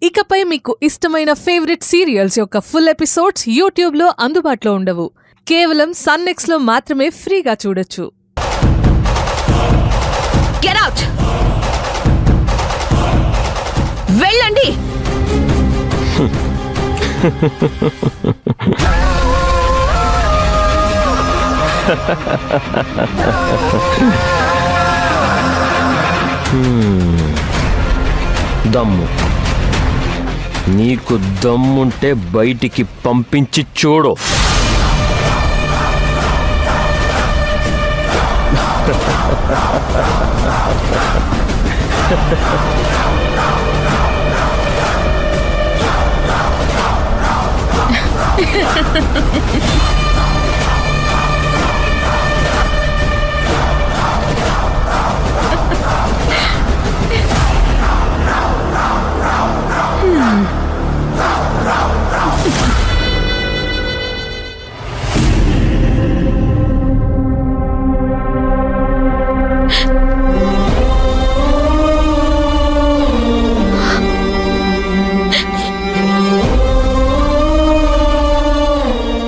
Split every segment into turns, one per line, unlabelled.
ఇకపై మీకు ఇష్టమైన ఫేవరెట్ సీరియల్స్ యొక్క ఫుల్ ఎపిసోడ్స్ యూట్యూబ్లో అందుబాటులో ఉండవు. కేవలం సన్నెక్స్లో మాత్రమే ఫ్రీగా చూడొచ్చు.
Get out! వెళ్ళండి.
దమ్ము నీకు దమ్ముంటే బయటికి పంపించి చూడు.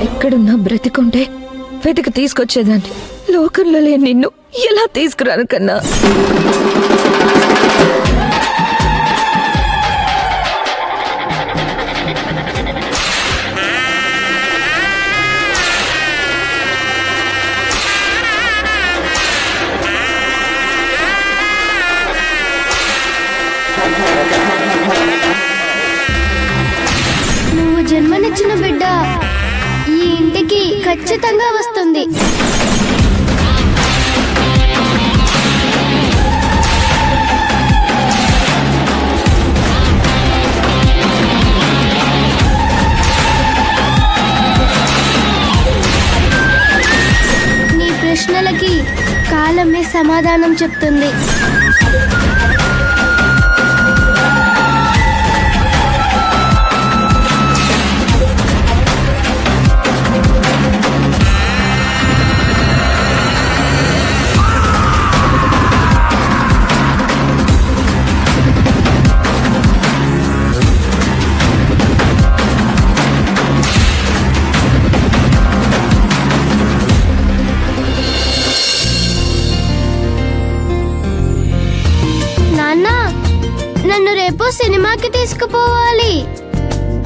ఎక్కడున్నా బ్రతికుంటే వెతికి తీసుకొచ్చేదాన్ని. లోకంలో లేని నిన్ను ఎలా తీసుకురాను కన్నా?
నువ్వు జన్మనిచ్చిన బిడ్డ ఈ ఇంటికి ఖచ్చితంగా వస్తుంది. నీ ప్రశ్నలకి కాలమే సమాధానం చెప్తుంది. నన్ను రేపు సినిమాకి తీసుకుపోవాలి.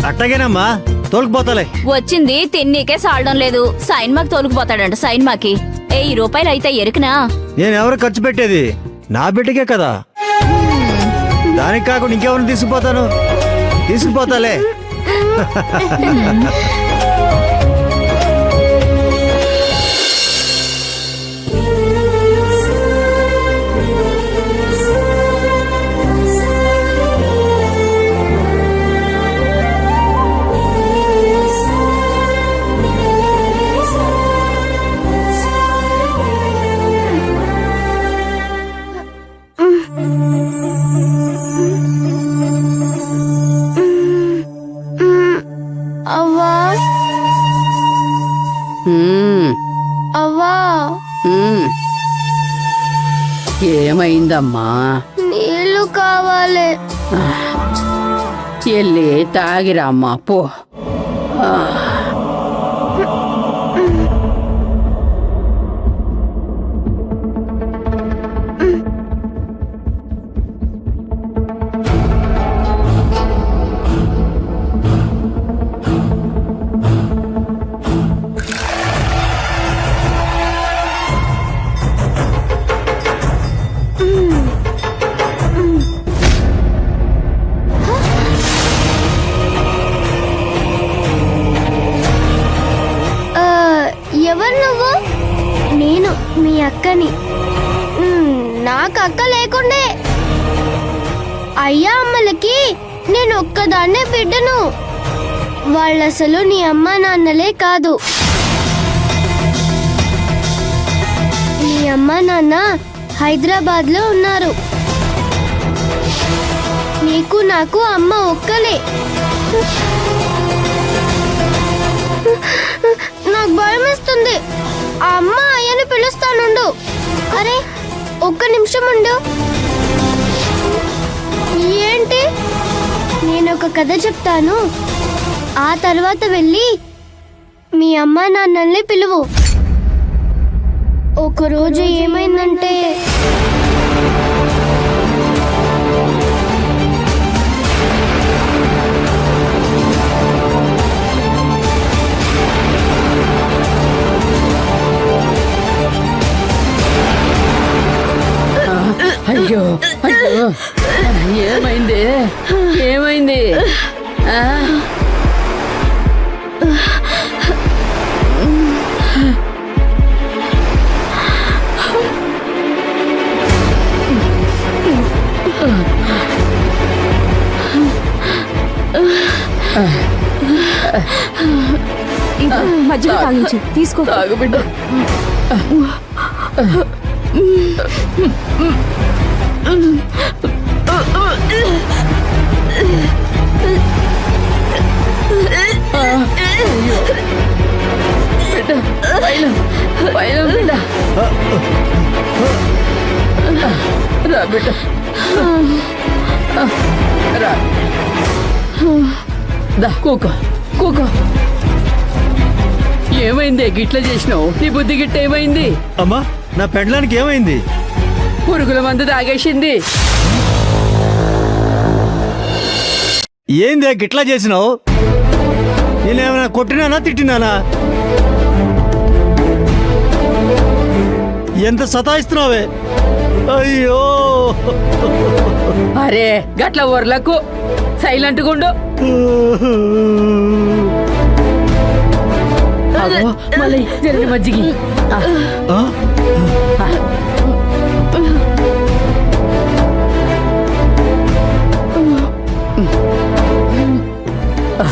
అట్టగేనమ్మా, తోలుకుపోతాలే.
వచ్చింది తిన్నీకే సాలడం లేదు, సైన్మాకి తోలుకుపోతాడంట. సైన్మాకి 1000 రూపాయలు అయితే ఎరుకునా?
నేనెవరు ఖర్చు పెట్టేది? నా బిడ్డకే కదా. దానికి కాకుండా ఇంకెవరిని తీసుకుపోతాను? తీసుకుపోతాలే.
అవ్వా అవ్వా,
ఏమైందమ్మా?
నీళ్లు కావాలి.
వెళ్ళి తాగిరామ్మా పో.
ఎవరు నువ్వు? నేను మీ అక్కని. నాకు అక్క లేకుండే. అయ్యా అమ్మలకి నేను ఒక్కదాన్నే బిడ్డను. వాళ్ళసలు నీ అమ్మ నాన్నలే కాదు. నీ అమ్మ నాన్న హైదరాబాద్లో ఉన్నారు. నీకు నాకు అమ్మ ఒక్కలే. నాకు భయం వేస్తుంది. ఆ అమ్మ అయ్యని పిలుస్తానుండు. అరే ఒక్క నిమిషం ఉండు. ఏంటి? నేను ఒక కథ చెప్తాను. ఆ తర్వాత వెళ్ళి మీ అమ్మ నాన్నల్ని పిలువు. ఒకరోజు ఏమైందంటే
అయ్యో అయ్యో ఏమైంది ఏమైంది ఆ?
మధ్యలో తాగించు, తీసుకో.
తాగు బిడ్డ. అయ్యో. బిడ్డ పైన పైన బిడ్డ రా బిడ్డ రా దా కూకో కూకో. ఏమైంది గిట్ల చేసినావు? నీ బుద్ధి గిట్ట ఏమైంది?
అమ్మా నా పెండ్లానికి ఏమైంది?
పురుగుల మందు తాగేసింది.
ఏంది గిట్లా చేసినావు? నేనేమైనా కొట్టినానా తిట్టినానా? ఎంత సతాయిస్తున్నావే! అయ్యో
అరే గట్ల ఊర్లకు సైలెంట్ గుండు. అగో, మళ్ళీ జరిగిన మజ్జిగి.
ఆ?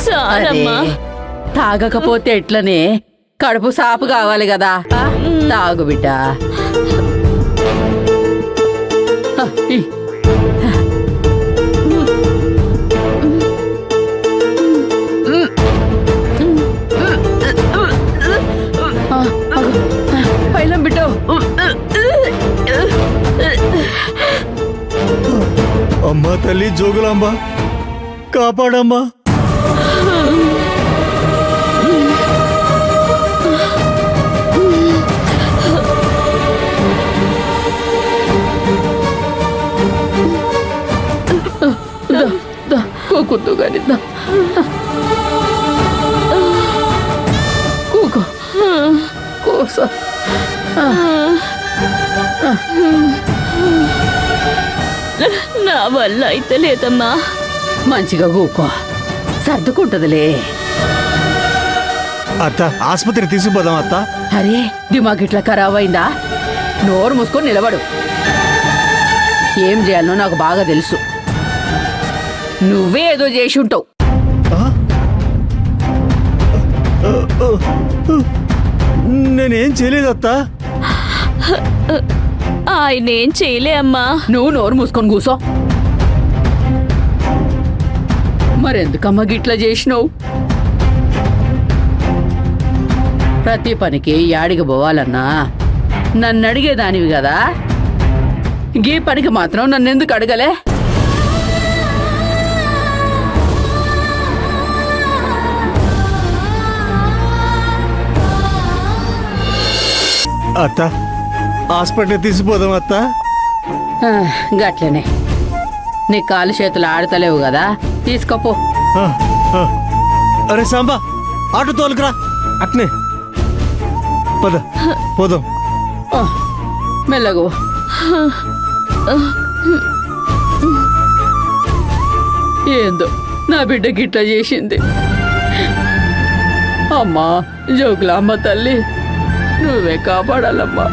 సారమ్మా
అరే, తాగకపోతే ఎట్లనే? కడుపు సాపు కావాలి కదా. తాగు బిడ్డ. ఇ. పైలం బిడ్డ.
అమ్మా తల్లి జోగులాంబ కాపాడమ్మా.
కూకుద్దు గాని కూకో కోస.
నా వల్ల అయితే లేదమ్మా.
మంచిగా కూకో, సర్దుకుంటదిలే.
అత్త ఆసుపత్రి తీసుకుపోదాం అత్త.
అరే దిమాగ్ ఇట్లా ఖరాబ్ అయిందా? నోరు మూసుకొని నిలబడు. ఏం చేయాలనో నాకు బాగా తెలుసు. నువ్వే ఏదో చేసి ఉంటావు.
నేనేం చేయలేదు అత్త.
ఆయనేం చేయలే అమ్మా.
నువ్వు నోరు మూసుకొని కూసో. మరెందుకమ్మా గిట్లా చేసినావు? ప్రతి పనికి యాడికి పోవాలన్నా నన్ను అడిగేదానివి కదా. గీ పనికి మాత్రం నన్నెందుకు అడగలే?
అత్త హాస్పిటల్ తీసుకుపోదాం అత్త.
గట్లనే. నీ కాలు చేతులు ఆడతలేవు కదా, తీసుకోపో.
అరే సాంబా ఆటో తోలుకురా. అట్నే పద పోదాం.
మెల్లగో. ఏందో నా బిడ్డ గిట్లా చేసింది. అమ్మా జోగులాంబ తల్లి, నువ్వే కాపాడాలమ్మా.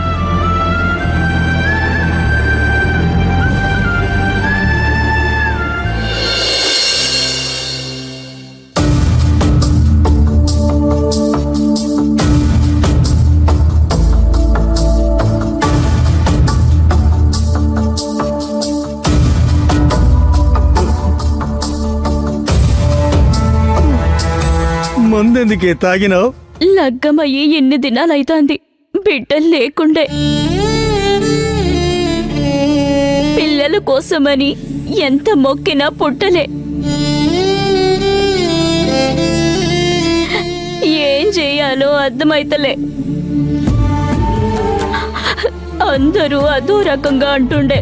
మందెందుకే తాగినావు?
లగ్గమయ్యి ఎన్ని దినాలైతాంది, బిడ్డలు లేకుండే. పిల్లల కోసమని ఎంత మొక్కినా పుట్టలే. చేయాలో అర్థమైతలే. అందరూ అదో రకంగా అంటుండే,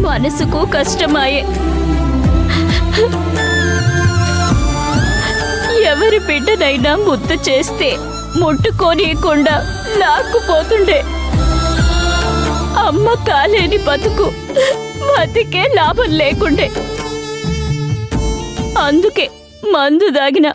మనసుకు కష్టమాయే. ఎవరి బిడ్డనైనా ముద్దు చేస్తే ముట్టుకోనీయకుండా లాక్కుపోతుండే. అమ్మ కాలేని బతుకు, బతికే లాభం లేకుండే. అందుకే మందు దాగిన.